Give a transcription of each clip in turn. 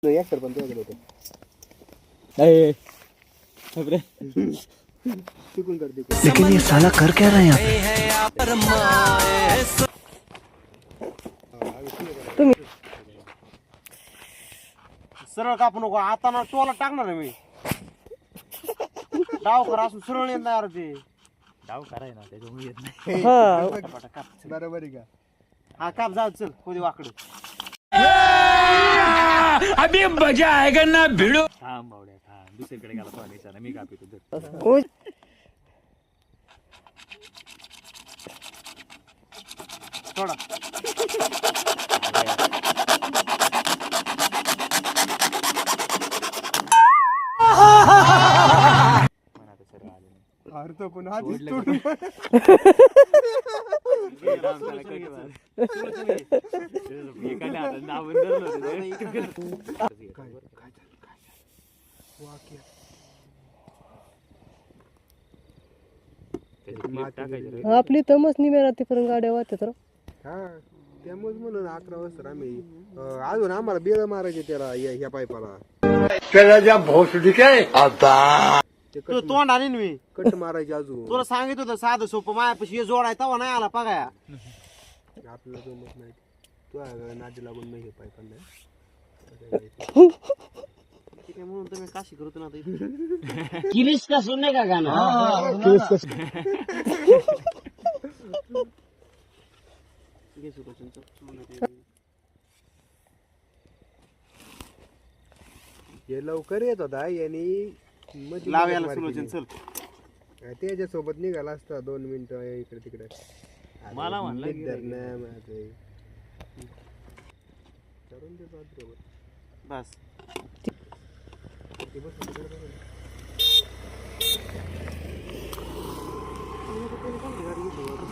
एक सरपंच वगैरे होते चुकून करते. लेकिन ये साला कर क्या रहे हैं सरळ कापू नको आता ना टोला टाकणार आहे मी. डाव करा असून सरळ येत नाही ते डाव कराय ना त्याच्यामुळे येत नाही. बरोबर आहे का? हा काप जा चल कोणी वाकडे अभी मजा आएगा ना भिड़ो. थांब बावड्या थांब दुसरीकडे गेला तो निशाणा मी कापितो धर. थोडा मनात सर आले नाही. अरे तो पण आधीच तोडून एकाने हातात दाबून धरलं होतं ते. त्याची clip टाकायची रे. आपली तमच निम्या रात्रीपर्यंत गाड्या वाहतात राव. हा त्यामुळे म्हणून 11 वाजता आम्ही अजून आम्हाला बेळ मारायचे त्याला ह्या पाईपाला तुला तोंड आणीन मी. कट मारायचे अजून. तुला सांगितलं होतं साधं सोपं मायापाशी हे जोडाय तवा नाही आला बघाया. आपल्याला जमत नाही तू नादी लागून नाही हे पाईपांना. ठीक आहे म्हणून तुम्ही काशी करतो ना आता इथे. किरीस का सुनने का गाना घे सुखाचं चल. हे लवकर येत होता यांनी मध्ये लाव याला मार सुलोचन केली. चल. त्याच्या सोबत निघाला असता 2 मिनिटं इकडे तिकडे. मला म्हणलं की बस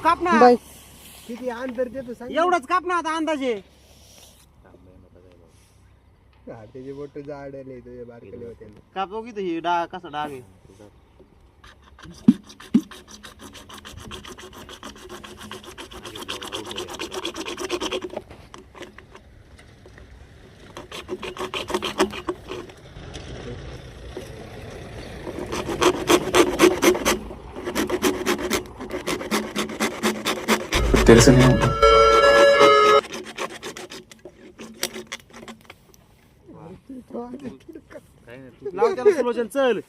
काप ना. बाई किती अंतर देतो सांग. एवढंच काप ना आता अंदाजे. त्याचे बोट जाडले तुझे बारकले होते. काप बघ इथं ही डाग कसा डाग आहे. तेरे से नहीं होगा. लाव त्याला सुलोचन चल.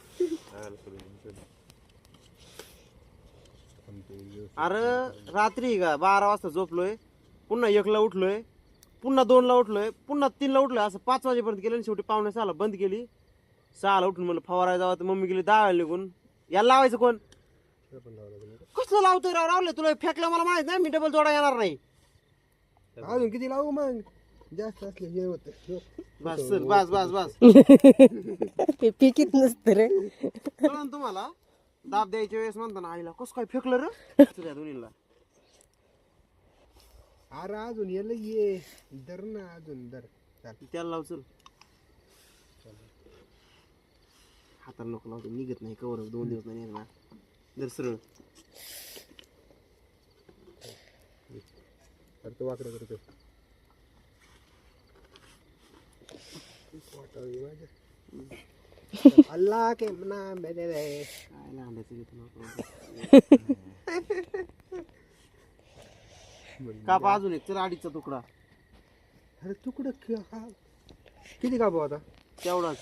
अरे रात्री का 12 वाजता झोपलोय, पुन्हा 1 ला उठलोय, पुन्हा 2 ला उठलोय, पुन्हा 3 ला उठलोय, असं 5 वाजेपर्यंत केलं आणि शेवटी 5:45 बंद केली. 6 ला उठून म्हणलं फवारायला जावं तर मम्मी गेली 10 वाजता निघून. याला लावायचं कोण? कसलं लावतोय राव रावले तुला फेकलं मला माहित नाही. मी डबल जोडा येणार नाही. अजून किती लावू मग जास्त असले हे होत. बस चल बस बस बस. ते पिकीत नसतं रे. कळलं ना तुम्हाला? दाब द्यायच्या वेळेस म्हणता ना आईला कसं काय फेकलं रे तुझ्या दोन्हीला. अरे अजून याला ये दर ना अजून दर. त्याला लाव चल. हाताला नको लावतो निघत नाही कवर 2 दिवस नाही निघणार. जर सरळ तो वाकडं करतो. अल्लाह के नाम में दे दे. काय लांडायचं घेतो नको. काप अजून एक चल 2.5चा तुकडा. अरे तुकडं किती कापू आता? तेवढाच.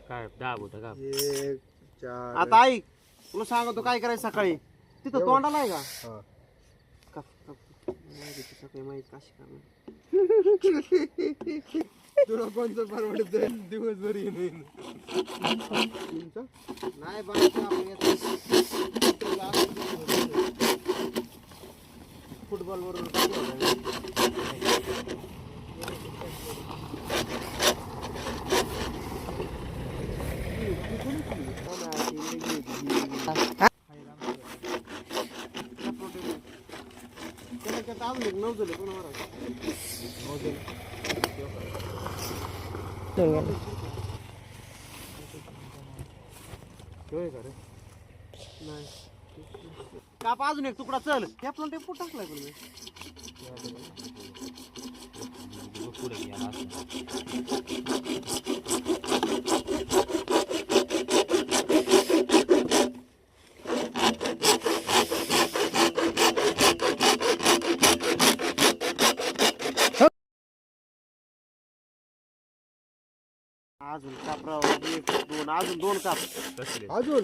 काय 10 बोट का 1 4 आता ऐक तुला सांगतो काय करायचं सकाळी तिथं तोंडाला आहे का? हा. काप काप. माहिती सकाळी माहिती काशी करणार. तुला कोणतं परवडत दिवसभर येईन. नाही बघायचं आपण येतो. फुटबॉल बरोबर नव्हतं कोणावर नाही काप अजून एक तुकडा चल. हे आपला टेम्पो टाकलाय पण मी. पुढे गेला अजून कापराव एक दोन अजून दोन काप कसले अजून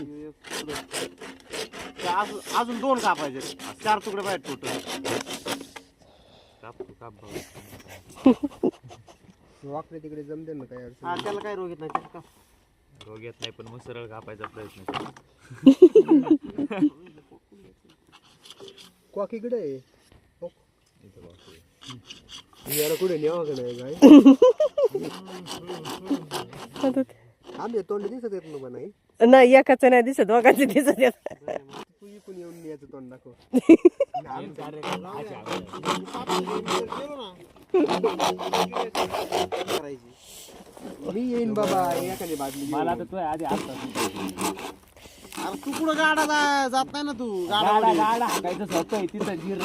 अजून दोन कापायचे 4 तुकडे पाहिजे टोटल. काप काप भाऊ. वाकडे तिकडे जमते ना काय हा अडचण त्याला काय रोग येत नाही त्याला काप. रोग येत नाही पण मग सरळ कापायचा प्रयत्न कर. क्वाकीकडे आहे हो. इथं बघ. याला कुठे न्यावा का नाही काय आम्ही तोंड दिसत येत ना नाही नाही एकाचं नाही दिसत दोघांचे दिसत येत. तू इकून येऊन न्यायचं तोंड दाखव करायची. मी येईन बाबा एखादी बादली मला तर तू आधी आता अरे तू कुठं गाडा जात नाही ना तू गाडा गाडा गाडा हाकायचं सोपं आहे तिथं जिर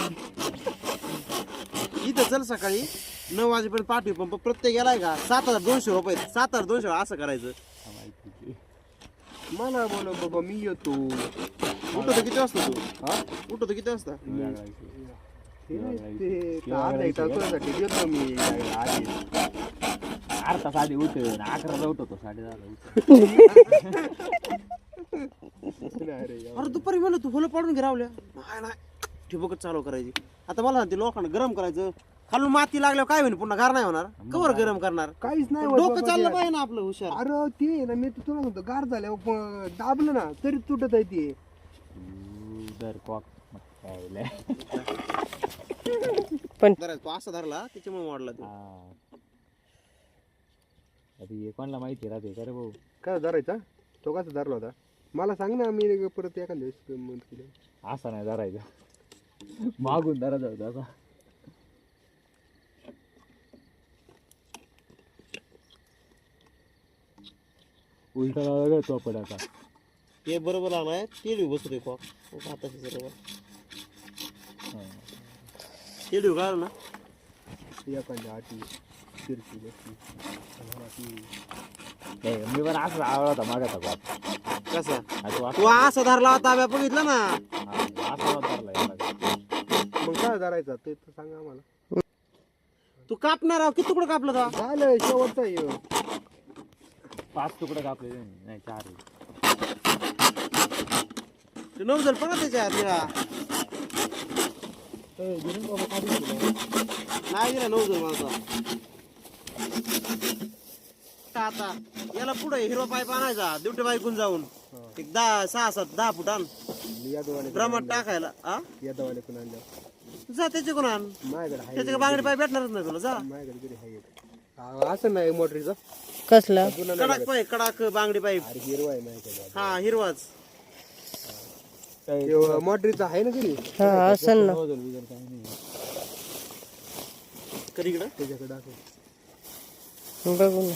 इथं चल सकाळी 9 वाजेपर्यंत पाठवी पंप प्रत्येक गेलाय का 7,200 रुपये 7,200 असं करायचं. मला बोल बाबा मी येतो उठतो किती वाजता तू हा उठतो किती वाजता अर्धा एक तासासाठी येतो मी आधी अर्धा साडे उठ 11ला उठवतो 10:30 अरे दुपारी म्हणलं तू होलं पाडून गिरावल्या नाही ठिबकच चालू करायची. आता मला सांगते लोकांना गरम करायचं खालून माती लागल्यावर काय होईल पुन्हा गार नाही होणार कवर गरम करणार काहीच नाही होत डोकं बाबा चाललं त्यात. पाहिजे ना आपलं हुशार. अरे ते आहे ना मी तुला म्हणतो गार झाल्यावर दाबलं ना तरी तुटत आहे ते दर कॉक काय धरायचं तो असा धरला त्याच्यामुळे वाढला तो. हे कोणाला माहिती राहते का रे भाऊ काय धरायचा तो कसा धरला होता मला सांग ना मी परत एखाद्या दिवस मत केलं असा नाही धरायचा मागून धरायचा होता असा उलटा लावला तो आपण आता ते बरोबर लागलाय तेल बसतोय कॉक हाताशी बरोबर तेल घाल ना एखाद्या आठी फिरती बसली मी पण असं आवडला होता मागाचा बाप कसा तो तू असा धरला होता आम्ही बघितलं ना असा धरला मग काय धरायचा ते तर सांगा आम्हाला तू कापणार आहो किती तुकडं कापलं तो झालं शेवटचा आहे 5 तुकडे कापले नाही 4 तू नवजल बघा त्याच्यात नाही दिला नवजल माझा. आता याला पुढे हिरवा पाईप आणायचा ड्युटी बाईकून जाऊन एक 6-7-10 फूट आण ड्रमात टाकायला. हा यादवाले पण आणलं जा त्याच्याकडून आण माझ्याकडे आहे त्याच्या बांगडी पाईप भेटणारच नाही तुला जा माझ्याकडे तरी आहे एक. असं नाही मोटरीचा कसला कडाक पाईप कडाक बांगडी पाईप. अरे हिरवा आहे माझ्याकडे हा हिरवाच मोटरीचा आहे ना घरी हा असेल ना कधी इकडं त्याच्याकडे असं बघू ना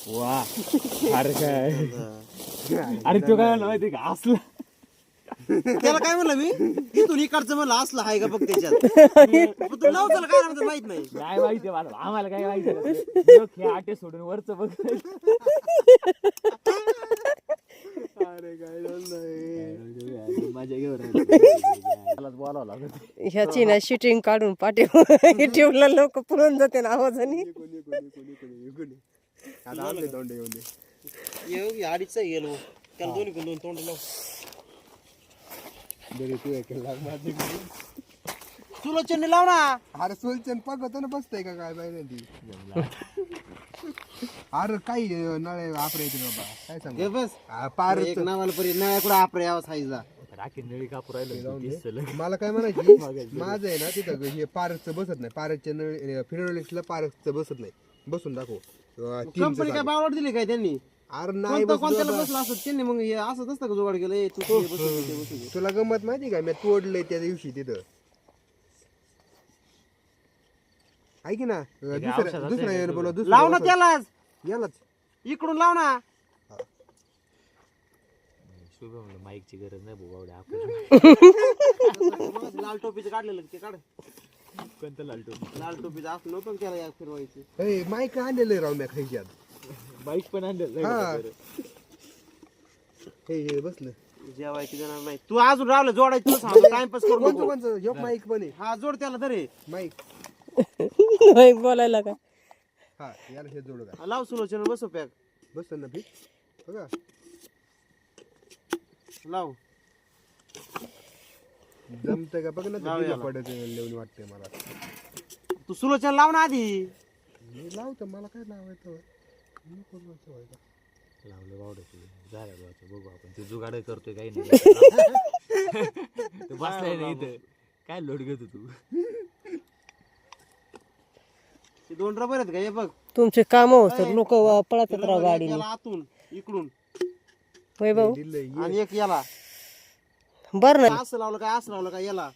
वा अरे काय अरे तो काय माहिती का असलं त्याला काय म्हणलं मी इथून इकडचं म्हणलं असलं आहे का बघ त्याच्यात पण तू नवजल काय म्हणतो माहित नाही. काय माहिती मला आम्हाला काय माहिती आटे सोडून वरच बघ अरे काय माझ्या घेऊन बोलावं लागत ह्याची ना शूटिंग काढून पाठीवर ठेवलं लोक पळून जाते ना आवाजाने. आता आणले तोंड येऊन दे ये अडीचचा गेलो त्याला दोन्ही दोन तोंड लाव बरे तू एकेला माझी तुला चेन्नई लाव ना. अरे सोलचन पगत ना बसतंय का काय माहिती ती अरे काही नळे वापरायचे बाबा काय सांग हे बस पार एक नावाला परी नळ्या कुठं आपल्या यावा साईजला राखी नळी कापू राहिलो मला काय म्हणायची माझं आहे ना तिथं हे पारचं बसत नाही पारच्या नळी फिनोलिक्सला पारचं बसत नाही बसून दाखव कंपनी काय बावड दिली काय त्यांनी अरे नाही कोणत्याला बसलं असं त्यांनी मग हे असंच नसतं का जुगाड केलं तू ते बसू दे, ते बसू दे. तुला गंमत माहिती का मी तोडलंय त्या दिवशी तिथं ऐक ना दुसरा येऊन बोला लाव ना त्यालाच यालाच इकडून लाव ना. शुभ म्हणलं माईकची गरज नाही भाऊ आपल्याला लाल टोपीचं काढलेलं ते काढ कोणतं लालटो लाल टोपीचं असं नव्हतं का त्याला या फिरवायचं. ए माईक आणलेलं राव मी खायच्यात. बाईक पण आणलं हा. हे बसलं जेवायची देणार नाही. तू अजून राहिलं जोडायचं तुला सांगतो, टाइमपास करू कोणतं नको. कोणचं ह्यो माईक पण आहे हा जोड त्याला तरी माईक. नाही बोलायला का हा याला हे जोड का लाव सुलोचन बसव पॅक बस ना फिट बघा. लाव. जमतंय का बघ ना लाव याला. पडत लिहून वाटतंय मला. तू सुलोचन लाव ना आधी. मी लावतो मला काय लावायचं मी कोण व्हायचं. लावलं बावड्याचं झालं बावड्याचं. बघू आपण ते जुगाड करतोय काही नाही. तू बसलाय ना इथं काय लोड घेतो तू. ते 2 रबर आहेत का हे बघ. तुमचे काम हो सर लोक पळतात राव एक गाडीने याला आतून इकडून होय भाऊ दिलंय आणि एक याला बर ना असं लावलं काय असं लावलं काय याला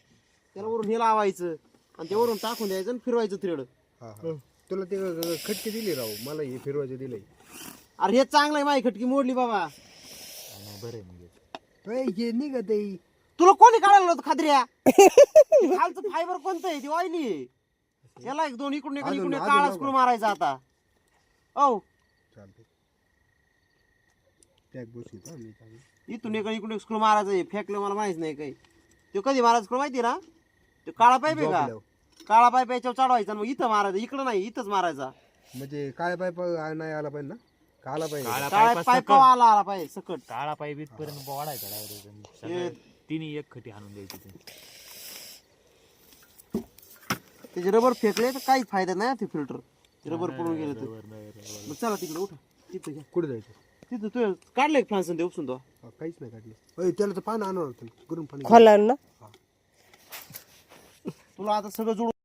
त्याला वरून हे लावायचं आणि ते वरून टाकून द्यायचं आणि फिरवायचं थ्रेड. हा हा तुला ते खटके दिले राव मला हे फिरवायचे दिलंय. अरे हे चांगलं आहे, माझी खटकी मोडली बाबा. बरं आहे म्हणजे ए, हे निघत आहे. तुला कोणी काढायला होतं खात्र्या? खालचं फायबर कोणतं आहे ते ऑइली. याला 1 2 इकडून अजून- इकडून अजून काळा लाव स्क्रू का? मारायचा आता. औ चालतंय टॅग बसवतो हा मी चांगलं. इथून इकडून स्क्रू मारायचं आहे. फेकलं मला माहित नाही काही. तो कधी मारायचा स्क्रू माहिती ना? तो काळा पाईप आहे का? झोपल्यावर. काळा पाईप याच्यावर चढवायचा आणि मग इथं मारायचं. इकडं नाही इथंच मारायचा. म्हणजे काळ्या पाईप नाही आला पाहिजे ना काला पाहिजे. काळा काळ्या पाईप पाईप आला पाहिजे सकट. काळा पाईप इथपर्यंत वाढायचा डायरेक्ट. तिन्ही एक खटी आणून द्यायची ती. त्याचे रबर फेकले तर काहीच फायदा नाही ते फिल्टर. रबर पडून गेलं तर. मग चला तिकडे उठा. तिथं घ्या. कुठे जायचं तिथं तू काढलं एक फ्रान्स ते उपसून तो. हा, काहीच नाही काढलं. त्याला तर पान आणणार होतं गरम पाणी. खोला ना तुला आता सगळं जोडून